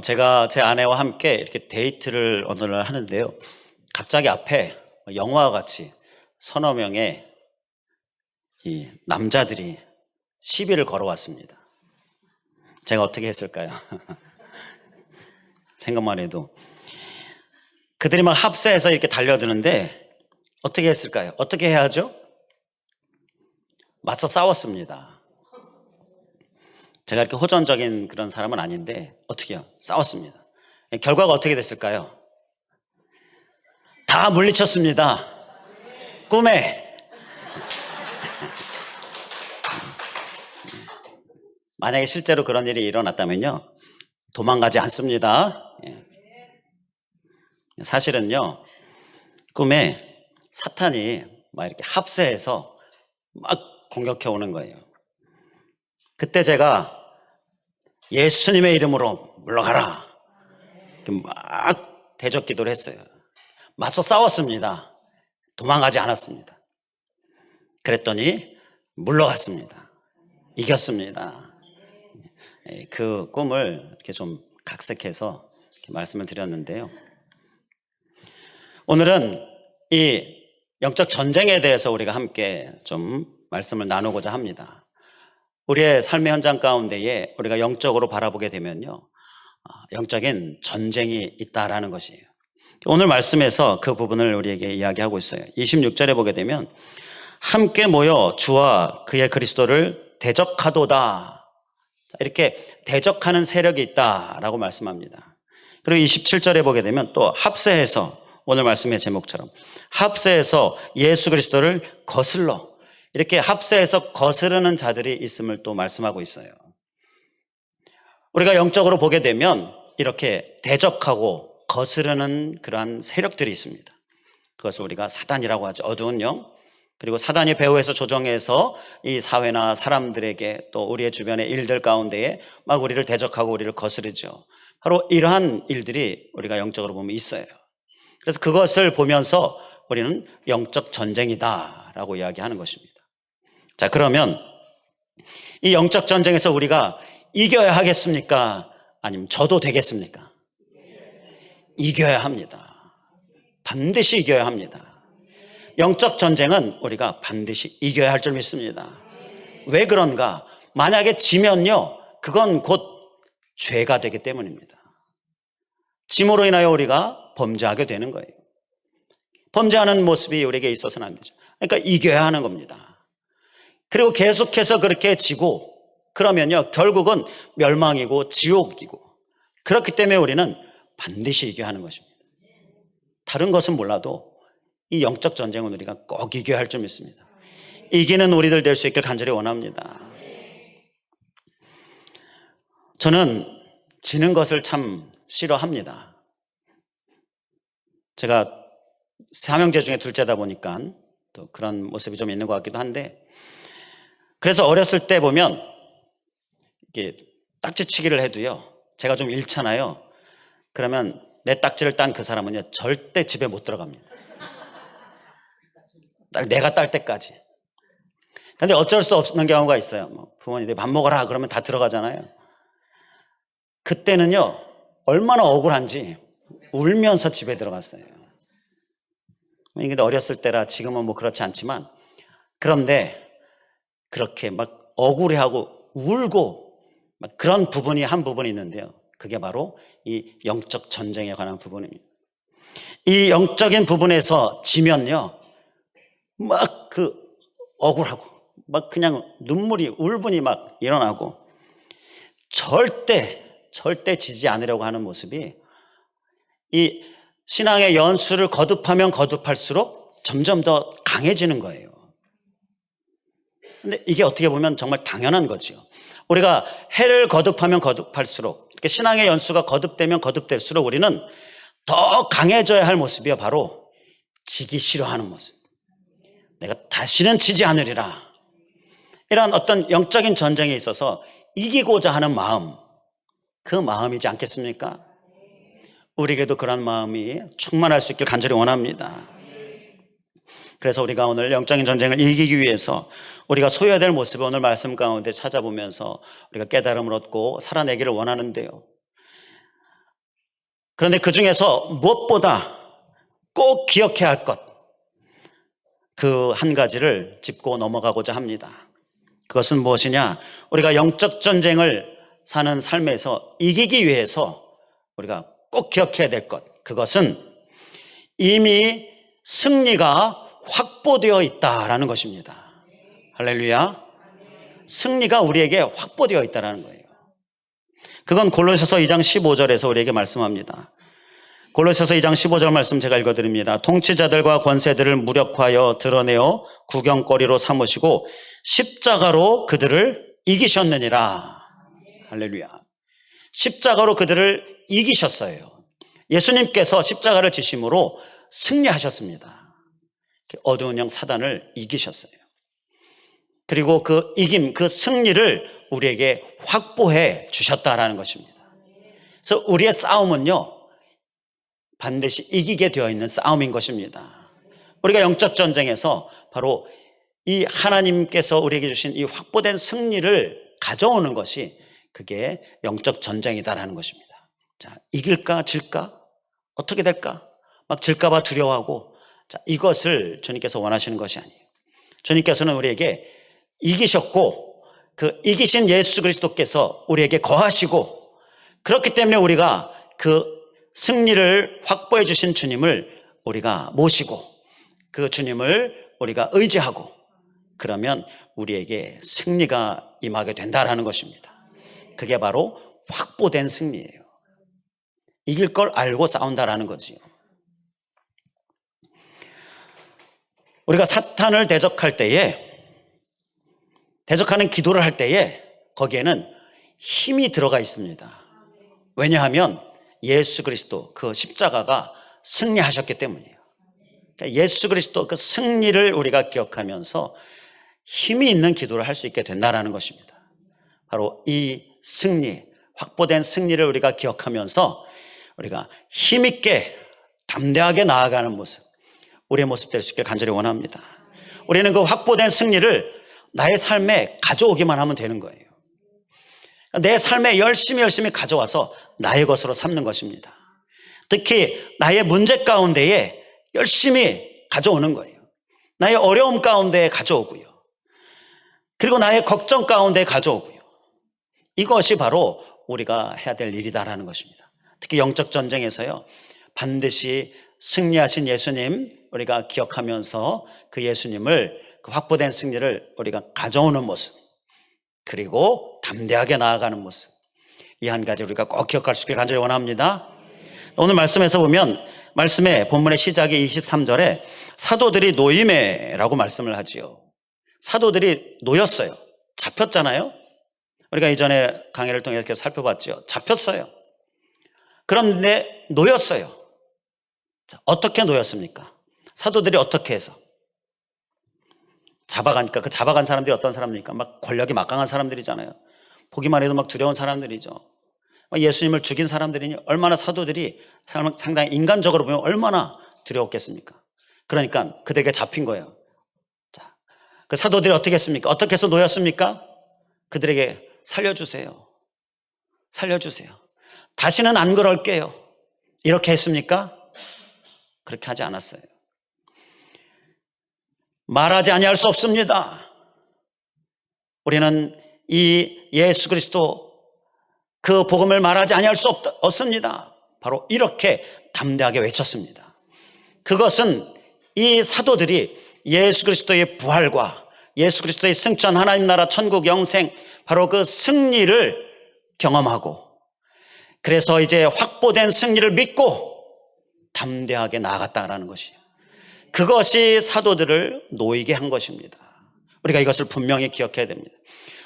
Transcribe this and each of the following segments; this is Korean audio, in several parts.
제가 제 아내와 함께 이렇게 데이트를 어느 날 하는데요. 갑자기 앞에 영화와 같이 서너 명의 이 남자들이 시비를 걸어왔습니다. 제가 어떻게 했을까요? 생각만 해도. 그들이 막 합세해서 이렇게 달려드는데 어떻게 했을까요? 어떻게 해야 하죠? 맞서 싸웠습니다. 제가 이렇게 호전적인 그런 사람은 아닌데 어떻게 해요? 싸웠습니다. 결과가 어떻게 됐을까요? 다 물리쳤습니다. 꿈에. 만약에 실제로 그런 일이 일어났다면요, 도망가지 않습니다. 사실은요, 꿈에 사탄이 막 이렇게 합세해서 막 공격해 오는 거예요. 그때 제가 예수님의 이름으로 물러가라, 막 대적 기도를 했어요. 맞서 싸웠습니다. 도망가지 않았습니다. 그랬더니 물러갔습니다. 이겼습니다. 그 꿈을 이렇게 좀 각색해서 이렇게 말씀을 드렸는데요. 오늘은 이 영적 전쟁에 대해서 우리가 함께 좀 말씀을 나누고자 합니다. 우리의 삶의 현장 가운데에 우리가 영적으로 바라보게 되면요, 영적인 전쟁이 있다라는 것이에요. 오늘 말씀에서 그 부분을 우리에게 이야기하고 있어요. 26절에 보게 되면 함께 모여 주와 그의 그리스도를 대적하도다, 이렇게 대적하는 세력이 있다라고 말씀합니다. 그리고 27절에 보게 되면 또 합세해서, 오늘 말씀의 제목처럼 합세해서 예수 그리스도를 거슬러, 이렇게 합세해서 거스르는 자들이 있음을 또 말씀하고 있어요. 우리가 영적으로 보게 되면 이렇게 대적하고 거스르는 그러한 세력들이 있습니다. 그것을 우리가 사단이라고 하죠. 어두운 영. 그리고 사단이 배후에서 조정해서 이 사회나 사람들에게 또 우리의 주변의 일들 가운데에 막 우리를 대적하고 우리를 거스르죠. 바로 이러한 일들이 우리가 영적으로 보면 있어요. 그래서 그것을 보면서 우리는 영적 전쟁이다라고 이야기하는 것입니다. 자, 그러면 이 영적 전쟁에서 우리가 이겨야 하겠습니까? 아니면 져도 되겠습니까? 이겨야 합니다. 반드시 이겨야 합니다. 영적 전쟁은 우리가 반드시 이겨야 할 줄 믿습니다. 왜 그런가? 만약에 지면요, 그건 곧 죄가 되기 때문입니다. 짐으로 인하여 우리가 범죄하게 되는 거예요. 범죄하는 모습이 우리에게 있어서는 안 되죠. 그러니까 이겨야 하는 겁니다. 그리고 계속해서 그렇게 지고 그러면요, 결국은 멸망이고 지옥이고, 그렇기 때문에 우리는 반드시 이겨야 하는 것입니다. 다른 것은 몰라도 이 영적 전쟁은 우리가 꼭 이겨야 할 줄 믿습니다. 이기는 우리들 될 수 있길 간절히 원합니다. 저는 지는 것을 참 싫어합니다. 제가 삼형제 중에 둘째다 보니까 또 그런 모습이 좀 있는 것 같기도 한데, 그래서 어렸을 때 보면 이렇게 딱지치기를 해도요, 제가 좀 잃잖아요. 그러면 내 딱지를 딴 그 사람은요, 절대 집에 못 들어갑니다. 내가 딸 때까지. 근데 어쩔 수 없는 경우가 있어요. 부모님들이 밥 먹어라 그러면 다 들어가잖아요. 그때는요, 얼마나 억울한지 울면서 집에 들어갔어요. 근데 어렸을 때라 지금은 뭐 그렇지 않지만, 그런데 그렇게 막 억울해하고 울고 막 그런 부분이 한 부분이 있는데요, 그게 바로 이 영적 전쟁에 관한 부분입니다. 이 영적인 부분에서 지면요, 막 그 억울하고 막 그냥 눈물이, 울분이 막 일어나고, 절대 지지 않으려고 하는 모습이 이 신앙의 연수를 거듭하면 거듭할수록 점점 더 강해지는 거예요. 근데 이게 어떻게 보면 정말 당연한 거죠. 우리가 해를 거듭하면 거듭할수록, 이렇게 신앙의 연수가 거듭되면 거듭될수록 우리는 더 강해져야 할 모습이요, 바로 지기 싫어하는 모습. 내가 다시는 지지 않으리라, 이런 어떤 영적인 전쟁에 있어서 이기고자 하는 마음, 그 마음이지 않겠습니까? 우리에게도 그런 마음이 충만할 수 있길 간절히 원합니다. 그래서 우리가 오늘 영적인 전쟁을 이기기 위해서 우리가 소유해야 될 모습을 오늘 말씀 가운데 찾아보면서 우리가 깨달음을 얻고 살아내기를 원하는데요, 그런데 그 중에서 무엇보다 꼭 기억해야 할 것, 그 한 가지를 짚고 넘어가고자 합니다. 그것은 무엇이냐? 우리가 영적 전쟁을 사는 삶에서 이기기 위해서 우리가 꼭 기억해야 될 것, 그것은 이미 승리가 확보되어 있다라는 것입니다. 할렐루야. 승리가 우리에게 확보되어 있다는 거예요. 그건 골로새서 2장 15절에서 우리에게 말씀합니다. 골로새서 2장 15절 말씀 제가 읽어드립니다. 통치자들과 권세들을 무력화하여 드러내어 구경거리로 삼으시고 십자가로 그들을 이기셨느니라. 할렐루야. 십자가로 그들을 이기셨어요. 예수님께서 십자가를 지심으로 승리하셨습니다. 어두운 영 사단을 이기셨어요. 그리고 그 이김, 그 승리를 우리에게 확보해 주셨다라는 것입니다. 그래서 우리의 싸움은요, 반드시 이기게 되어 있는 싸움인 것입니다. 우리가 영적 전쟁에서 바로 이 하나님께서 우리에게 주신 이 확보된 승리를 가져오는 것이 그게 영적 전쟁이다라는 것입니다. 자, 이길까 질까? 어떻게 될까? 막 질까 봐 두려워하고, 자, 이것을 주님께서 원하시는 것이 아니에요. 주님께서는 우리에게 이기셨고, 그 이기신 예수 그리스도께서 우리에게 거하시고, 그렇기 때문에 우리가 그 승리를 확보해 주신 주님을 우리가 모시고 그 주님을 우리가 의지하고, 그러면 우리에게 승리가 임하게 된다라는 것입니다. 그게 바로 확보된 승리예요. 이길 걸 알고 싸운다라는 거지요. 우리가 사탄을 대적할 때에, 대적하는 기도를 할 때에 거기에는 힘이 들어가 있습니다. 왜냐하면 예수 그리스도 그 십자가가 승리하셨기 때문이에요. 그러니까 예수 그리스도 그 승리를 우리가 기억하면서 힘이 있는 기도를 할 수 있게 된다는 것입니다. 바로 이 승리, 확보된 승리를 우리가 기억하면서 우리가 힘있게 담대하게 나아가는 모습, 우리의 모습 될 수 있게 간절히 원합니다. 우리는 그 확보된 승리를 나의 삶에 가져오기만 하면 되는 거예요. 내 삶에 열심히 가져와서 나의 것으로 삼는 것입니다. 특히 나의 문제 가운데에 열심히 가져오는 거예요. 나의 어려움 가운데에 가져오고요. 그리고 나의 걱정 가운데에 가져오고요. 이것이 바로 우리가 해야 될 일이다라는 것입니다. 특히 영적 전쟁에서요, 반드시 승리하신 예수님 우리가 기억하면서 그 예수님을, 그 확보된 승리를 우리가 가져오는 모습, 그리고 담대하게 나아가는 모습, 이 한 가지 우리가 꼭 기억할 수 있길 간절히 원합니다. 오늘 말씀에서 보면, 말씀의 본문의 시작이 23절에 사도들이 노임해라고 말씀을 하지요. 사도들이 놓였어요. 잡혔잖아요. 우리가 이전에 강의를 통해서 계속 살펴봤죠. 잡혔어요. 그런데 놓였어요. 자, 어떻게 놓였습니까? 사도들이 어떻게 해서 잡아가니까, 그 잡아간 사람들이 어떤 사람들입니까? 막 권력이 막강한 사람들이잖아요. 보기만 해도 막 두려운 사람들이죠. 예수님을 죽인 사람들이니 얼마나 사도들이 상당히 인간적으로 보면 얼마나 두려웠겠습니까? 그러니까 그들에게 잡힌 거예요. 자, 그 사도들이 어떻게 했습니까? 어떻게 해서 놓였습니까? 그들에게 살려주세요. 살려주세요. 다시는 안 그럴게요. 이렇게 했습니까? 그렇게 하지 않았어요. 말하지 아니할 수 없습니다. 우리는 이 예수 그리스도 그 복음을 말하지 아니할 수 없습니다. 바로 이렇게 담대하게 외쳤습니다. 그것은 이 사도들이 예수 그리스도의 부활과 예수 그리스도의 승천, 하나님 나라, 천국, 영생, 바로 그 승리를 경험하고, 그래서 이제 확보된 승리를 믿고 담대하게 나아갔다라는 것이에요. 그것이 사도들을 놓이게 한 것입니다. 우리가 이것을 분명히 기억해야 됩니다.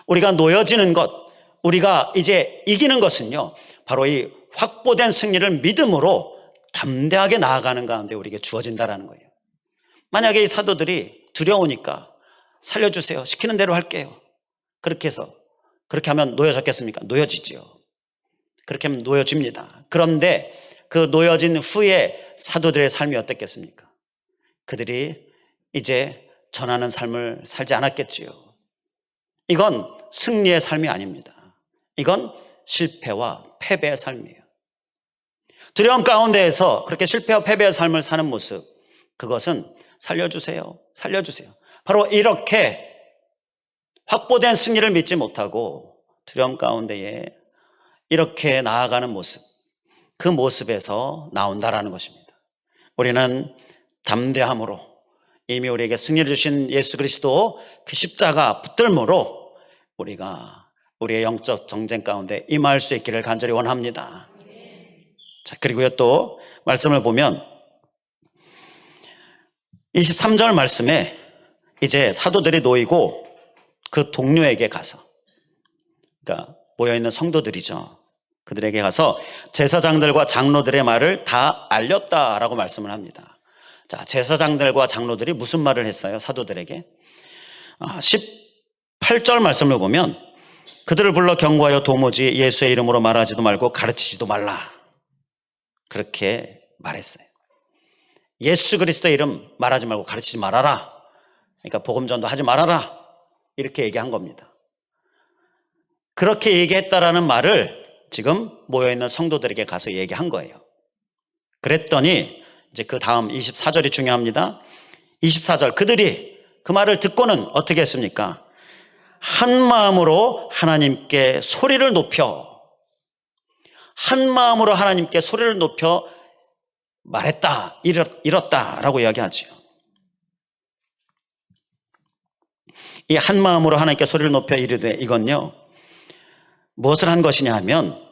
우리가 놓여지는 것, 우리가 이제 이기는 것은요, 바로 이 확보된 승리를 믿음으로 담대하게 나아가는 가운데 우리에게 주어진다라는 거예요. 만약에 이 사도들이 두려우니까 살려주세요, 시키는 대로 할게요, 그렇게 해서, 그렇게 하면 놓여졌겠습니까? 놓여지죠. 그렇게 하면 놓여집니다. 그런데 그 놓여진 후에 사도들의 삶이 어땠겠습니까? 그들이 이제 전하는 삶을 살지 않았겠지요. 이건 승리의 삶이 아닙니다. 이건 실패와 패배의 삶이에요. 두려움 가운데에서 그렇게 실패와 패배의 삶을 사는 모습, 그것은 살려주세요. 살려주세요. 바로 이렇게 확보된 승리를 믿지 못하고 두려움 가운데에 이렇게 나아가는 모습, 그 모습에서 나온다라는 것입니다. 우리는 담대함으로 이미 우리에게 승리를 주신 예수 그리스도 그 십자가 붙들므로 우리가 우리의 영적 정쟁 가운데 임할 수 있기를 간절히 원합니다. 자, 그리고요 또 말씀을 보면 23절 말씀에 이제 사도들이 놓이고 그 동료에게 가서, 그러니까 모여있는 성도들이죠. 그들에게 가서 제사장들과 장로들의 말을 다 알렸다라고 말씀을 합니다. 자, 제사장들과 장로들이 무슨 말을 했어요? 사도들에게 18절 말씀을 보면 그들을 불러 경고하여 도무지 예수의 이름으로 말하지도 말고 가르치지도 말라, 그렇게 말했어요. 예수 그리스도의 이름 말하지 말고 가르치지 말아라. 그러니까 복음전도 하지 말아라, 이렇게 얘기한 겁니다. 그렇게 얘기했다라는 말을 지금 모여있는 성도들에게 가서 얘기한 거예요. 그랬더니 이제 그 다음 24절이 중요합니다. 24절, 그들이 그 말을 듣고는 어떻게 했습니까? 한 마음으로 하나님께 소리를 높여, 한 마음으로 하나님께 소리를 높여 말했다, 이뤘다라고 이야기하죠. 이 한 마음으로 하나님께 소리를 높여 이르되, 이건요 무엇을 한 것이냐 하면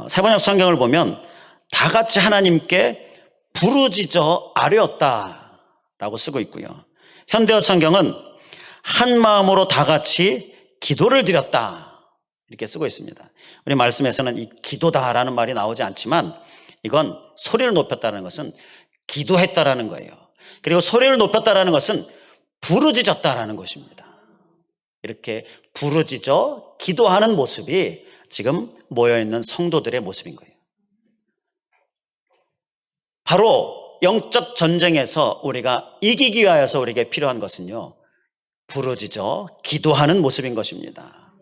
세번역 성경을 보면 다 같이 하나님께 부르짖어 아뢰었다라고 쓰고 있고요. 현대어 성경은 한 마음으로 다 같이 기도를 드렸다, 이렇게 쓰고 있습니다. 우리 말씀에서는 이 기도다라는 말이 나오지 않지만 이건 소리를 높였다는 것은 기도했다라는 거예요. 그리고 소리를 높였다라는 것은 부르짖었다라는 것입니다. 이렇게 부르짖어 기도하는 모습이 지금 모여있는 성도들의 모습인 거예요. 바로 영적 전쟁에서 우리가 이기기 위하여서 우리에게 필요한 것은요, 부르짖어 기도하는 모습인 것입니다.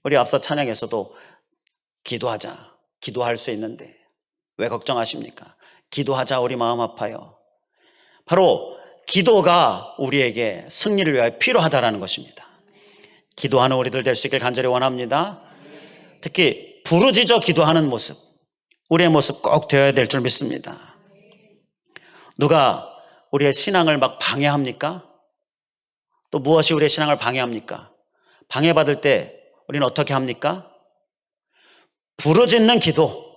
우리 앞서 찬양에서도 기도하자, 기도할 수 있는데 왜 걱정하십니까? 기도하자, 우리 마음 아파요. 바로 기도가 우리에게 승리를 위하여 필요하다라는 것입니다. 기도하는 우리들 될 수 있길 간절히 원합니다. 특히 부르짖어 기도하는 모습, 우리의 모습 꼭 되어야 될 줄 믿습니다. 누가 우리의 신앙을 막 방해합니까? 또 무엇이 우리의 신앙을 방해합니까? 방해받을 때 우리는 어떻게 합니까? 부르짖는 기도,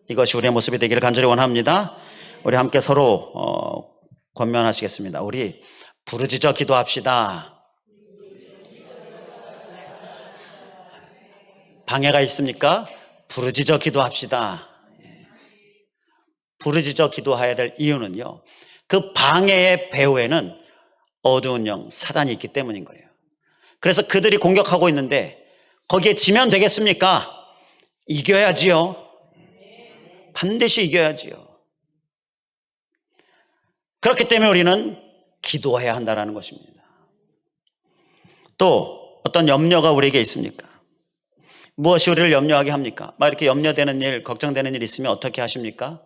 이것이 우리의 모습이 되기를 간절히 원합니다. 우리 함께 서로 권면하시겠습니다. 우리 부르짖어 기도합시다. 방해가 있습니까? 부르짖어 기도합시다. 부르짖어 기도해야 될 이유는요, 그 방해의 배후에는 어두운 영 사단이 있기 때문인 거예요. 그래서 그들이 공격하고 있는데 거기에 지면 되겠습니까? 이겨야지요. 반드시 이겨야지요. 그렇기 때문에 우리는 기도해야 한다는 것입니다. 또 어떤 염려가 우리에게 있습니까? 무엇이 우리를 염려하게 합니까? 막 이렇게 염려되는 일, 걱정되는 일 있으면 어떻게 하십니까?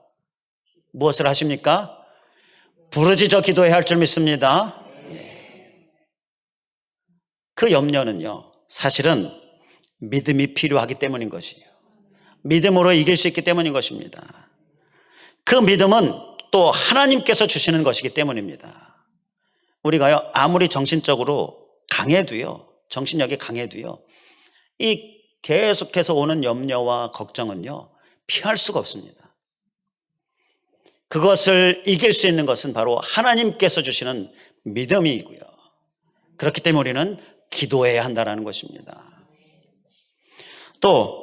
무엇을 하십니까? 부르짖어 기도해야 할 줄 믿습니다. 그 염려는요, 사실은 믿음이 필요하기 때문인 것이에요. 믿음으로 이길 수 있기 때문인 것입니다. 그 믿음은 또 하나님께서 주시는 것이기 때문입니다. 우리가요, 아무리 정신적으로 강해도요, 정신력이 강해도요, 이 계속해서 오는 염려와 걱정은요, 피할 수가 없습니다. 그것을 이길 수 있는 것은 바로 하나님께서 주시는 믿음이고요. 그렇기 때문에 우리는 기도해야 한다는 것입니다. 또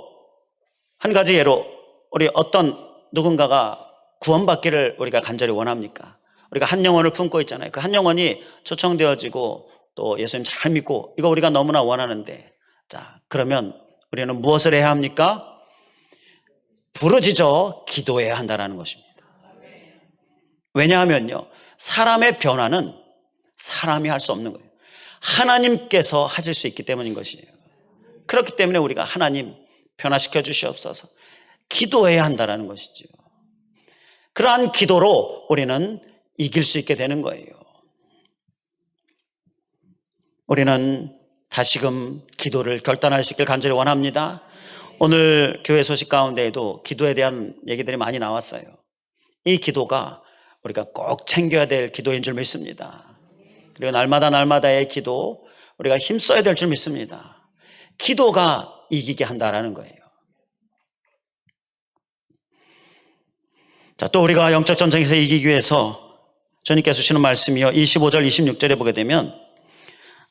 한 가지 예로, 우리 어떤 누군가가 구원받기를 우리가 간절히 원합니까? 우리가 한 영혼을 품고 있잖아요. 그 한 영혼이 초청되어지고 또 예수님 잘 믿고, 이거 우리가 너무나 원하는데, 자, 그러면 우리는 무엇을 해야 합니까? 부르짖어 기도해야 한다는 것입니다. 왜냐하면요, 사람의 변화는 사람이 할 수 없는 거예요. 하나님께서 하실 수 있기 때문인 것이에요. 그렇기 때문에 우리가 하나님 변화시켜 주시옵소서, 기도해야 한다는 것이죠. 그러한 기도로 우리는 이길 수 있게 되는 거예요. 우리는 다시금 기도를 결단할 수 있길 간절히 원합니다. 오늘 교회 소식 가운데에도 기도에 대한 얘기들이 많이 나왔어요. 이 기도가 우리가 꼭 챙겨야 될 기도인 줄 믿습니다. 그리고 날마다의 기도 우리가 힘써야 될 줄 믿습니다. 기도가 이기게 한다라는 거예요. 자, 또 우리가 영적 전쟁에서 이기기 위해서 주님께서 주시는 말씀이요, 25절 26절에 보게 되면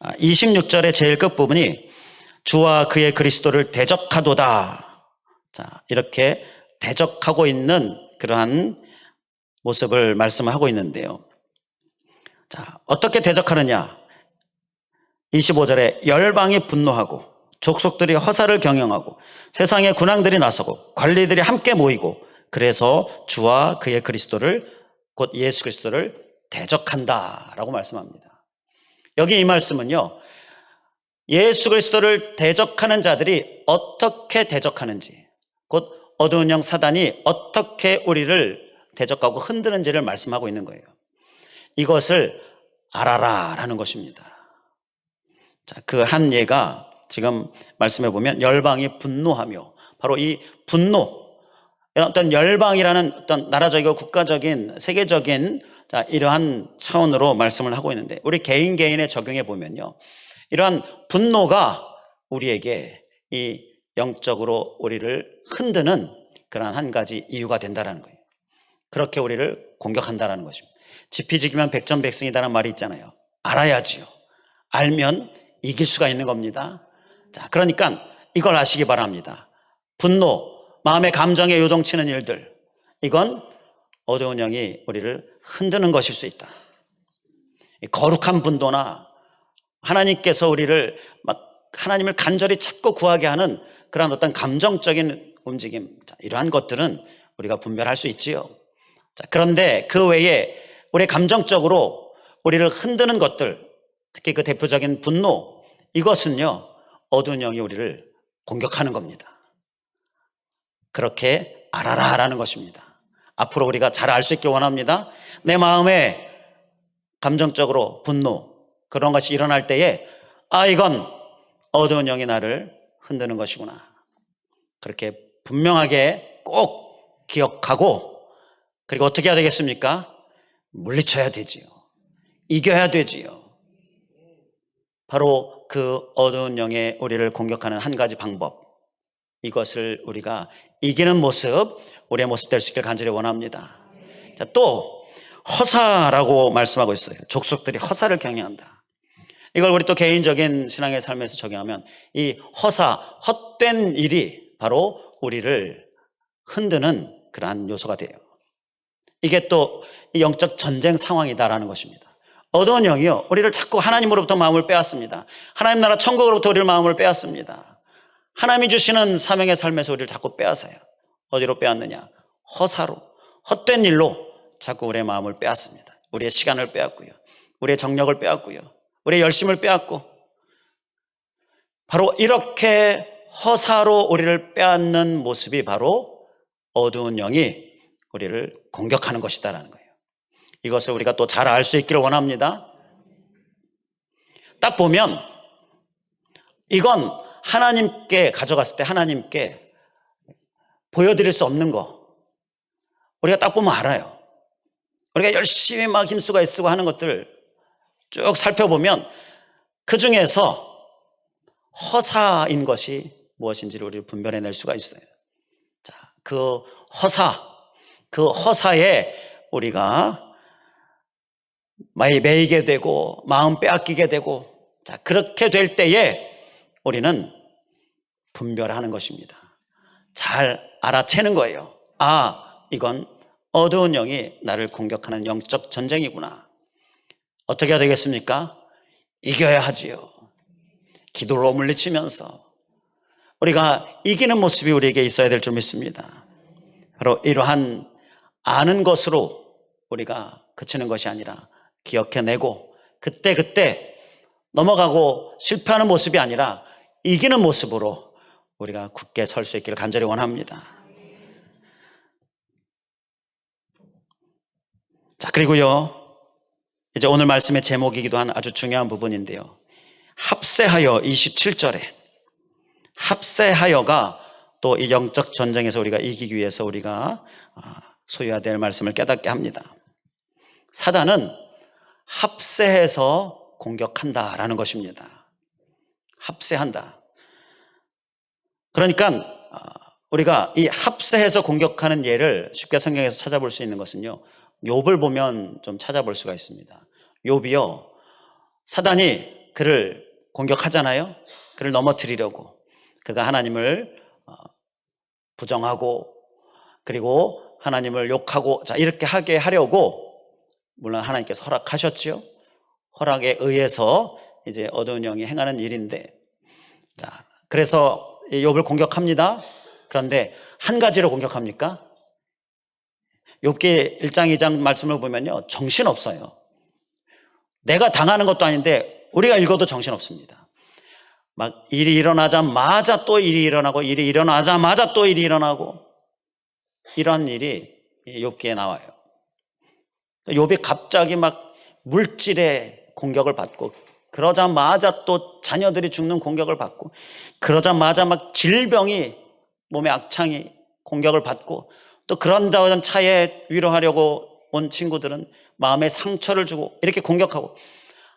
26절의 제일 끝부분이 주와 그의 그리스도를 대적하도다. 자, 이렇게 대적하고 있는 그러한 모습을 말씀하고 있는데요. 자, 어떻게 대적하느냐? 25절에 열방이 분노하고 족속들이 허사를 경영하고 세상의 군왕들이 나서고 관리들이 함께 모이고 그래서 주와 그의 그리스도를, 곧 예수 그리스도를 대적한다라고 말씀합니다. 여기 이 말씀은요, 예수 그리스도를 대적하는 자들이 어떻게 대적하는지, 곧 어두운 영 사단이 어떻게 우리를 대적하고 흔드는지를 말씀하고 있는 거예요. 이것을 알아라라는 것입니다. 자, 그 한 예가 지금 말씀해 보면 열방이 분노하며, 바로 이 분노, 어떤 열방이라는 어떤 나라적이고 국가적인 세계적인 이러한 차원으로 말씀을 하고 있는데, 우리 개인에 적용해 보면요, 이러한 분노가 우리에게 이 영적으로 우리를 흔드는 그런 한 가지 이유가 된다는 거예요. 그렇게 우리를 공격한다는 것입니다. 지피지기면 백전백승이라는 말이 있잖아요. 알아야지요. 알면 이길 수가 있는 겁니다. 자, 그러니까 이걸 아시기 바랍니다. 분노, 마음의 감정에 요동치는 일들, 이건 어두운 영이 우리를 흔드는 것일 수 있다. 거룩한 분노나 하나님께서 우리를 하나님을 간절히 찾고 구하게 하는 그런 어떤 감정적인 움직임, 이러한 것들은 우리가 분별할 수 있지요. 자, 그런데 그 외에 우리 감정적으로 우리를 흔드는 것들, 특히 그 대표적인 분노, 이것은요, 어두운 영이 우리를 공격하는 겁니다. 그렇게 알아라라는 것입니다. 앞으로 우리가 잘 알 수 있길 원합니다. 내 마음에 감정적으로 분노, 그런 것이 일어날 때에 이건 어두운 영이 나를 흔드는 것이구나. 그렇게 분명하게 꼭 기억하고, 그리고 어떻게 해야 되겠습니까? 물리쳐야 되지요. 이겨야 되지요. 바로 그 어두운 영의 우리를 공격하는 한 가지 방법, 이것을 우리가 이기는 모습, 우리의 모습 될 수 있길 간절히 원합니다. 자, 또 허사라고 말씀하고 있어요. 족속들이 허사를 경영한다. 이걸 우리 또 개인적인 신앙의 삶에서 적용하면 이 허사, 헛된 일이 바로 우리를 흔드는 그러한 요소가 돼요. 이게 또 영적 전쟁 상황이다라는 것입니다. 어두운 영이요, 우리를 자꾸 하나님으로부터 마음을 빼앗습니다. 하나님 나라 천국으로부터 우리를 마음을 빼앗습니다. 하나님이 주시는 사명의 삶에서 우리를 자꾸 빼앗아요. 어디로 빼앗느냐? 허사로, 헛된 일로 자꾸 우리의 마음을 빼앗습니다. 우리의 시간을 빼앗고요, 우리의 정력을 빼앗고요, 우리의 열심을 빼앗고, 바로 이렇게 허사로 우리를 빼앗는 모습이 바로 어두운 영이 우리를 공격하는 것이다라는 거예요. 이것을 우리가 또 잘 알 수 있기를 원합니다. 딱 보면 이건 하나님께 가져갔을 때 하나님께 보여드릴 수 없는 거, 우리가 딱 보면 알아요. 우리가 열심히 막 힘쓰고 애쓰고 하는 것들 쭉 살펴보면 그 중에서 허사인 것이 무엇인지를 우리 분별해낼 수가 있어요. 자, 그 허사에 우리가 매이게 되고 마음 빼앗기게 되고, 자, 그렇게 될 때에 우리는 분별하는 것입니다. 잘 알아채는 거예요. 이건 어두운 영이 나를 공격하는 영적 전쟁이구나. 어떻게 해야 되겠습니까? 이겨야 하지요. 기도로 물리치면서 우리가 이기는 모습이 우리에게 있어야 될 줄 믿습니다. 바로 이러한 아는 것으로 우리가 그치는 것이 아니라 기억해내고 그때 넘어가고 실패하는 모습이 아니라 이기는 모습으로 우리가 굳게 설 수 있기를 간절히 원합니다. 자, 그리고요, 이제 오늘 말씀의 제목이기도 한 아주 중요한 부분인데요. 합세하여 27절에 합세하여가 또 이 영적 전쟁에서 우리가 이기기 위해서 우리가 소유해야 될 말씀을 깨닫게 합니다. 사단은 합세해서 공격한다라는 것입니다. 합세한다. 그러니까 우리가 이 합세해서 공격하는 예를 쉽게 성경에서 찾아볼 수 있는 것은요, 욥을 보면 좀 찾아볼 수가 있습니다. 욥이요, 사단이 그를 공격하잖아요. 그를 넘어뜨리려고. 그가 하나님을 부정하고 그리고 하나님을 욕하고 자 이렇게 하게 하려고 물론 하나님께서 허락하셨지요. 허락에 의해서 이제 어두운 영이 행하는 일인데, 자 그래서 욥을 공격합니다. 그런데 한 가지로 공격합니까? 욥기 1장 2장 말씀을 보면요, 정신없어요. 내가 당하는 것도 아닌데 우리가 읽어도 정신없습니다. 막 일이 일어나자마자 또 일이 일어나고 일이 일어나자마자 또 일이 일어나고 이런 일이 욥기에 나와요. 욥이 갑자기 막 물질의 공격을 받고 그러자마자 또 자녀들이 죽는 공격을 받고 그러자마자 막 질병이 몸에 악창이 공격을 받고 또 그런 차에 위로하려고 온 친구들은 마음에 상처를 주고 이렇게 공격하고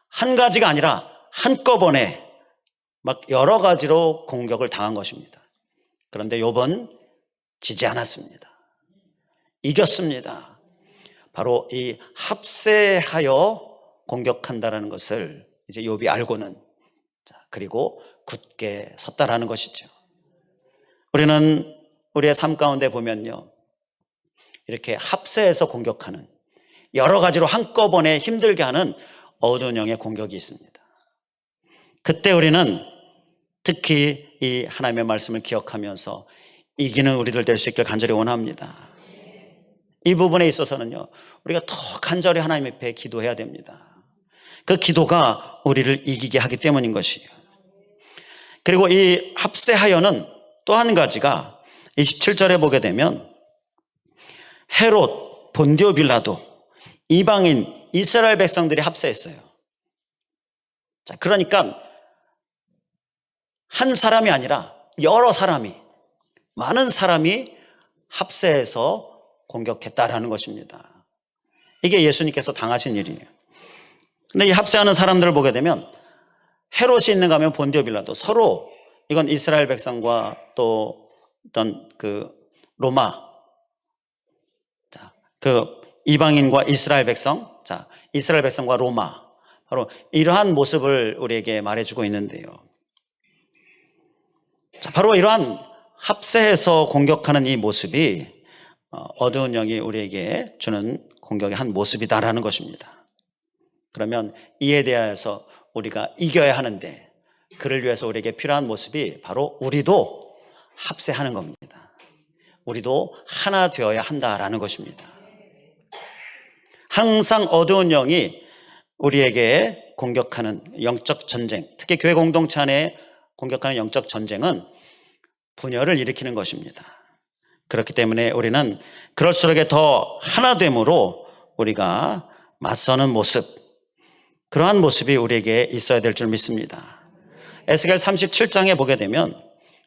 한 가지가 아니라 한꺼번에 막 여러 가지로 공격을 당한 것입니다. 그런데 욥은 지지 않았습니다. 이겼습니다. 바로 이 합세하여 공격한다라는 것을 이제 욥이 알고는 그리고 굳게 섰다라는 것이죠. 우리는 우리의 삶 가운데 보면요, 이렇게 합세해서 공격하는 여러 가지로 한꺼번에 힘들게 하는 어두운 영의 공격이 있습니다. 그때 우리는 특히 이 하나님의 말씀을 기억하면서 이기는 우리들 될 수 있길 간절히 원합니다. 이 부분에 있어서는요, 우리가 더 간절히 하나님 앞에 기도해야 됩니다. 그 기도가 우리를 이기게 하기 때문인 것이에요. 그리고 이 합세하여는 또 한 가지가 27절에 보게 되면 헤롯, 본디오 빌라도, 이방인, 이스라엘 백성들이 합세했어요. 자, 그러니까 한 사람이 아니라 여러 사람이, 많은 사람이 합세해서 공격했다라는 것입니다. 이게 예수님께서 당하신 일이에요. 근데 이 합세하는 사람들을 보게 되면 헤롯이 있는가 하면 본디오 빌라도 서로 이건 이스라엘 백성과 또 어떤 그 로마, 자, 그 이방인과 이스라엘 백성, 자, 이스라엘 백성과 로마, 바로 이러한 모습을 우리에게 말해주고 있는데요. 자, 바로 이러한 합세해서 공격하는 이 모습이 어두운 영이 우리에게 주는 공격의 한 모습이다라는 것입니다. 그러면 이에 대해서 우리가 이겨야 하는데 그를 위해서 우리에게 필요한 모습이 바로 우리도 합세하는 겁니다. 우리도 하나 되어야 한다라는 것입니다. 항상 어두운 영이 우리에게 공격하는 영적 전쟁, 특히 교회 공동체 안에 공격하는 영적 전쟁은 분열을 일으키는 것입니다. 그렇기 때문에 우리는 그럴수록 더 하나됨으로 우리가 맞서는 모습, 그러한 모습이 우리에게 있어야 될 줄 믿습니다. 에스겔 37장에 보게 되면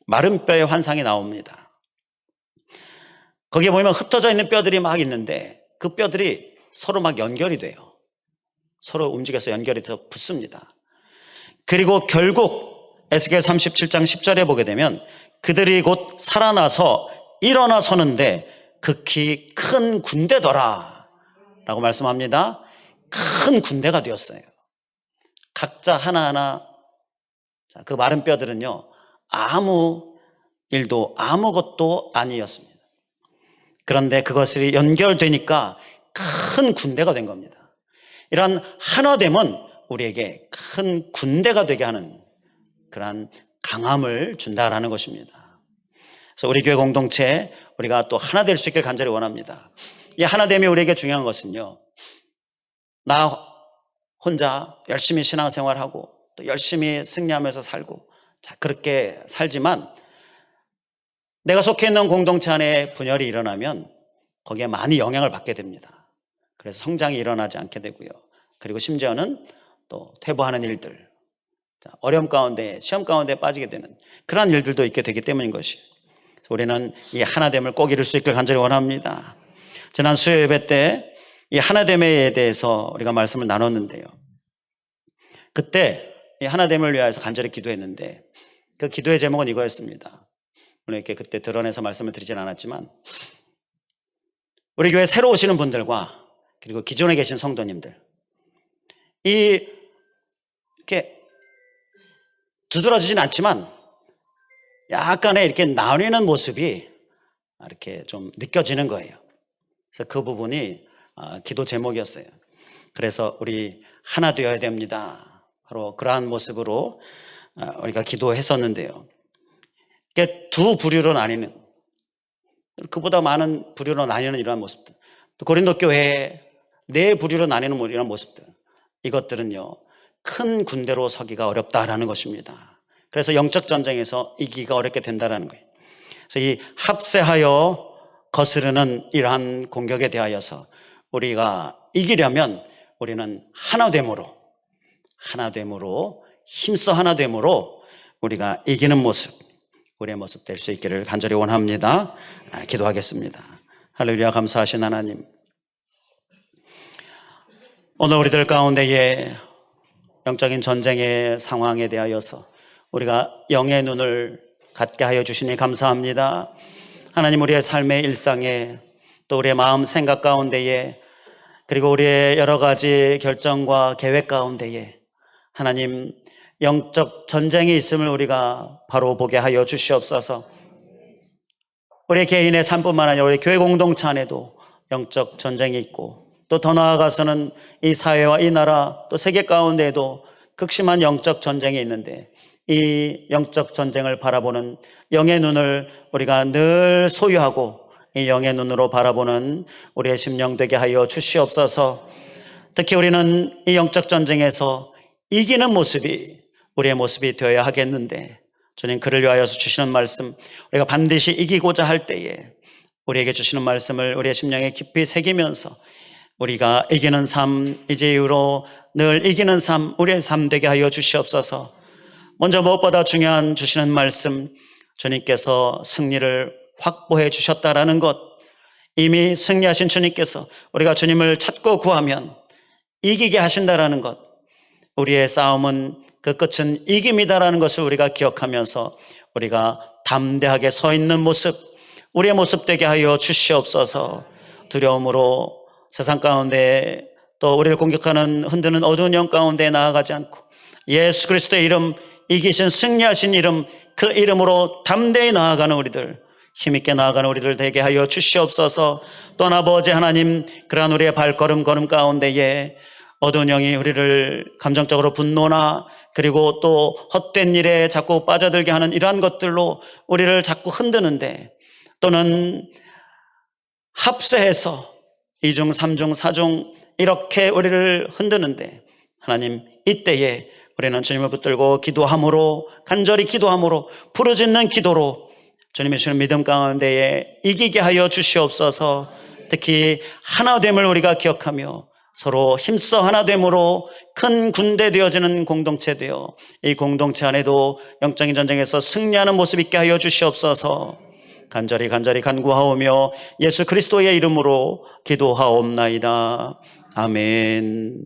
마른 뼈의 환상이 나옵니다. 거기에 보면 흩어져 있는 뼈들이 막 있는데 그 뼈들이 서로 막 연결이 돼요. 서로 움직여서 연결이 돼서 붙습니다. 그리고 결국 에스겔 37장 10절에 보게 되면 그들이 곧 살아나서 일어나 서는데 극히 큰 군대더라 라고 말씀합니다. 큰 군대가 되었어요. 각자 하나하나, 그 마른 뼈들은요, 아무 일도 아무것도 아니었습니다. 그런데 그것이 연결되니까 큰 군대가 된 겁니다. 이러한 하나됨은 우리에게 큰 군대가 되게 하는 그러한 강함을 준다라는 것입니다. 그래서 우리 교회 공동체 우리가 또 하나 될 수 있길 간절히 원합니다. 이 하나됨이 우리에게 중요한 것은요, 나 혼자 열심히 신앙생활하고 또 열심히 승리하면서 살고, 자 그렇게 살지만 내가 속해 있는 공동체 안에 분열이 일어나면 거기에 많이 영향을 받게 됩니다. 그래서 성장이 일어나지 않게 되고요. 그리고 심지어는 또 퇴보하는 일들, 어려움 가운데 시험 가운데 빠지게 되는 그러한 일들도 있게 되기 때문인 것이, 우리는 이 하나됨을 꼭 이룰 수 있길 간절히 원합니다. 지난 수요 예배 때 이 하나됨에 대해서 우리가 말씀을 나눴는데요, 그때 이 하나됨을 위하여서 간절히 기도했는데 그 기도의 제목은 이거였습니다. 물론 이렇게 그때 드러내서 말씀을 드리진 않았지만, 우리 교회 새로 오시는 분들과 그리고 기존에 계신 성도님들, 이렇게 두드러지진 않지만 약간의 이렇게 나뉘는 모습이 이렇게 좀 느껴지는 거예요. 그래서 그 부분이 기도 제목이었어요. 그래서 우리 하나 되어야 됩니다. 바로 그러한 모습으로 우리가 기도했었는데요. 두 부류로 나뉘는, 그보다 많은 부류로 나뉘는 이러한 모습들, 또 고린도 교회에 네 부류로 나뉘는 이런 모습들, 이것들은요 큰 군대로 서기가 어렵다라는 것입니다. 그래서 영적 전쟁에서 이기기가 어렵게 된다라는 거예요. 그래서 이 합세하여 거스르는 이러한 공격에 대하여서 우리가 이기려면 우리는 하나됨으로 힘써 하나됨으로 우리가 이기는 모습, 우리의 모습 될 수 있기를 간절히 원합니다. 기도하겠습니다. 할렐루야. 감사하신 하나님, 오늘 우리들 가운데에 영적인 전쟁의 상황에 대하여서 우리가 영의 눈을 갖게 하여 주시니 감사합니다. 하나님, 우리의 삶의 일상에, 또 우리의 마음 생각 가운데에, 그리고 우리의 여러 가지 결정과 계획 가운데에 하나님 영적 전쟁이 있음을 우리가 바로 보게 하여 주시옵소서. 우리 개인의 삶뿐만 아니라 우리 교회 공동체 안에도 영적 전쟁이 있고, 또 더 나아가서는 이 사회와 이 나라 또 세계 가운데에도 극심한 영적 전쟁이 있는데, 이 영적 전쟁을 바라보는 영의 눈을 우리가 늘 소유하고 이 영의 눈으로 바라보는 우리의 심령 되게 하여 주시옵소서. 특히 우리는 이 영적 전쟁에서 이기는 모습이 우리의 모습이 되어야 하겠는데, 주님 그를 위하여서 주시는 말씀, 우리가 반드시 이기고자 할 때에 우리에게 주시는 말씀을 우리의 심령에 깊이 새기면서 우리가 이기는 삶, 이제 이후로 늘 이기는 삶, 우리의 삶 되게 하여 주시옵소서. 먼저 무엇보다 중요한 주시는 말씀, 주님께서 승리를 확보해 주셨다라는 것, 이미 승리하신 주님께서 우리가 주님을 찾고 구하면 이기게 하신다라는 것, 우리의 싸움은 그 끝은 이김이다라는 것을 우리가 기억하면서 우리가 담대하게 서 있는 모습, 우리의 모습 되게 하여 주시옵소서. 두려움으로 세상 가운데 또 우리를 공격하는 흔드는 어두운 영 가운데 나아가지 않고 예수 그리스도의 이름, 이기신 승리하신 이름, 그 이름으로 담대히 나아가는 우리들, 힘있게 나아가는 우리들 되게 하여 주시옵소서. 또한 아버지 하나님, 그러한 우리의 발걸음 걸음 가운데에 어두운 영이 우리를 감정적으로 분노나 그리고 또 헛된 일에 자꾸 빠져들게 하는 이러한 것들로 우리를 자꾸 흔드는데, 또는 합세해서 2중, 3중, 4중 이렇게 우리를 흔드는데, 하나님 이때에 우리는 주님을 붙들고 기도함으로, 간절히 기도함으로, 부르짖는 기도로 주님의 주는 믿음 가운데에 이기게 하여 주시옵소서. 특히 하나됨을 우리가 기억하며 서로 힘써 하나됨으로 큰 군대 되어지는 공동체 되어 이 공동체 안에도 영적인 전쟁에서 승리하는 모습 있게 하여 주시옵소서. 간절히 간구하오며 예수 그리스도의 이름으로 기도하옵나이다. 아멘.